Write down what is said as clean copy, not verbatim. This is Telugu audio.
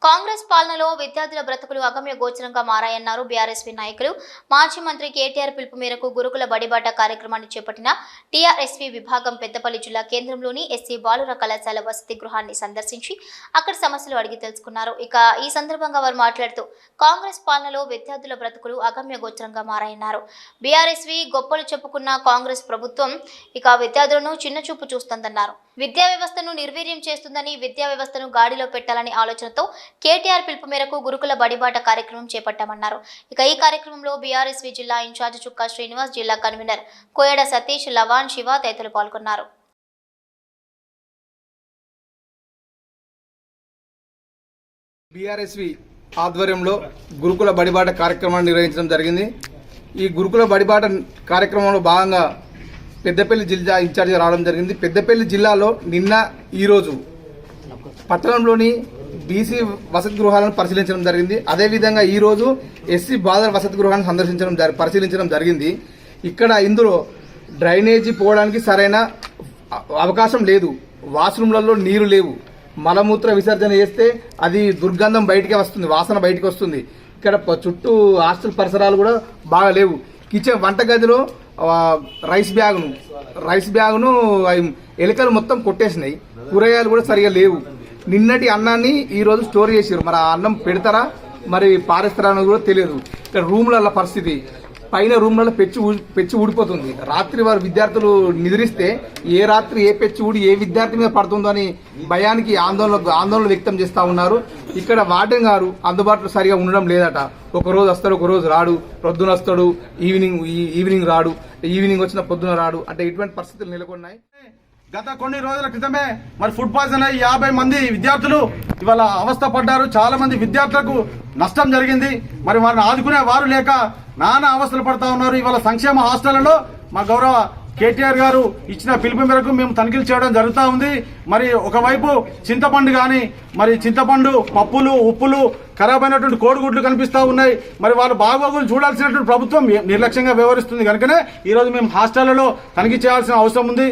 కాంగ్రెస్ పాలనలో విద్యార్థుల బ్రతుకులు అగమ్య గోచరంగా మారాయన్నారు బీఆర్ఎస్పీ నాయకులు. మాజీ మంత్రి కేటీఆర్ పిలుపు మేరకు గురుకుల బడిబాట కార్యక్రమాన్ని చేపట్టిన టీఆర్ఎస్పీ విభాగం పెద్దపల్లి జిల్లా కేంద్రంలోని ఎస్సీ బాలుర కళాశాల వసతి గృహాన్ని సందర్శించి అక్కడ సమస్యలు అడిగి తెలుసుకున్నారు. ఇక ఈ సందర్భంగా వారు మాట్లాడుతూ కాంగ్రెస్ పాలనలో విద్యార్థుల బ్రతుకులు అగమ్య గోచరంగా మారాయన్నారు. బీఆర్ఎస్పీ గొప్పలు చెప్పుకున్న కాంగ్రెస్ ప్రభుత్వం ఇక విద్యార్థులను చిన్నచూపు చూస్తోందన్నారు. విద్యా వ్యవస్థను నిర్వీర్యం చేస్తుందని, విద్యా వ్యవస్థను గాడిలో పెట్టాలని ఆలోచనతో కేటీఆర్ పిలుపు మేరకు గురుకుల బడిబాట కార్యక్రమం చేపట్టామన్నారు. ఇక ఈ కార్యక్రమంలో బీఆర్ఎస్పీ జిల్లా ఇన్ఛార్జ్ చుక్కా శ్రీనివాస్, జిల్లా కన్వీనర్ కోయడ సతీష్, లవాన్, శివ తదితరులు పాల్గొన్నారు. బీఆర్ఎస్పీ ఆధ్వర్యంలో గురుకుల బడిబాట కార్యక్రమాన్ని నిర్వహించడం జరిగింది. ఈ గురుకుల బడిబాట కార్యక్రమంలో భాగంగా పెద్దపల్లి జిల్లా ఇన్ఛార్జిగా రావడం జరిగింది. పెద్దపల్లి జిల్లాలో నిన్న ఈరోజు పట్టణంలోని బీసీ వసతి గృహాలను పరిశీలించడం జరిగింది. అదేవిధంగా ఈరోజు ఎస్సీ బాలర్ వసతి గృహాన్ని పరిశీలించడం జరిగింది. ఇందులో డ్రైనేజీ పోవడానికి సరైన అవకాశం లేదు. వాష్రూమ్లలో నీరు లేవు. మలమూత్ర విసర్జన చేస్తే అది దుర్గంధం బయటికి వస్తుంది, వాసన బయటికి వస్తుంది. ఇక్కడ చుట్టూ హాస్టల్ పరిసరాలు కూడా బాగా లేవు. కిచెన్ వంటగదిలో రైస్ బ్యాగును ఎలుకలు మొత్తం కొట్టేసినాయి. కూరగాయలు కూడా సరిగా లేవు. నిన్నటి అన్నాన్ని ఈ రోజు స్టోర్ చేసారు. మరి ఆ అన్నం పెడతారా మరి పారేస్తారా అని కూడా తెలియదు. ఇక్కడ రూమ్ల పరిస్థితి, పైన రూమ్లలో పెచ్చి ఊడిపోతుంది. రాత్రి వారు విద్యార్థులు నిద్రిస్తే ఏ రాత్రి ఏ పెచ్చి ఊడి ఏ విద్యార్థి మీద పడుతుందో అని భయానికి ఆందోళన వ్యక్తం చేస్తూ ఉన్నారు. ఇక్కడ వార్డెన్ గారు అందుబాటులో సరిగా ఉండడం లేదట. ఒక రోజు వస్తాడు, ఒక రోజు రాడు. పొద్దున వస్తాడు, ఈవినింగ్ రాడు. ఈవినింగ్ వచ్చిన పొద్దున రాడు. అంటే ఇటువంటి పరిస్థితులు నెలకొన్నాయి. గత కొన్ని రోజుల క్రితమే మరి ఫుడ్ పాయిజన్ అయ్యి 50 మంది విద్యార్థులు ఇవాళ అవస్థ పడ్డారు. చాలా మంది విద్యార్థులకు నష్టం జరిగింది. మరి వారిని ఆదుకునే వారు లేక నానా అవస్థలు పడతా ఉన్నారు. ఇవాళ సంక్షేమ హాస్టళ్లలో మా గౌరవ కేటీఆర్ గారు ఇచ్చిన పిలుపు మేరకు మేము తనిఖీలు చేయడం జరుగుతూ ఉంది. మరి ఒకవైపు చింతపండు కానీ మరి చింతపండు పప్పులు, ఉప్పులు, ఖరాబ్ అయినటువంటి కోడిగుడ్లు కనిపిస్తూ ఉన్నాయి. మరి వాళ్ళ బాగోగులు చూడాల్సినటువంటి ప్రభుత్వం నిర్లక్ష్యంగా వ్యవహరిస్తుంది. కనుకనే ఈరోజు మేము హాస్టళ్లలో తనిఖీ చేయాల్సిన అవసరం ఉంది.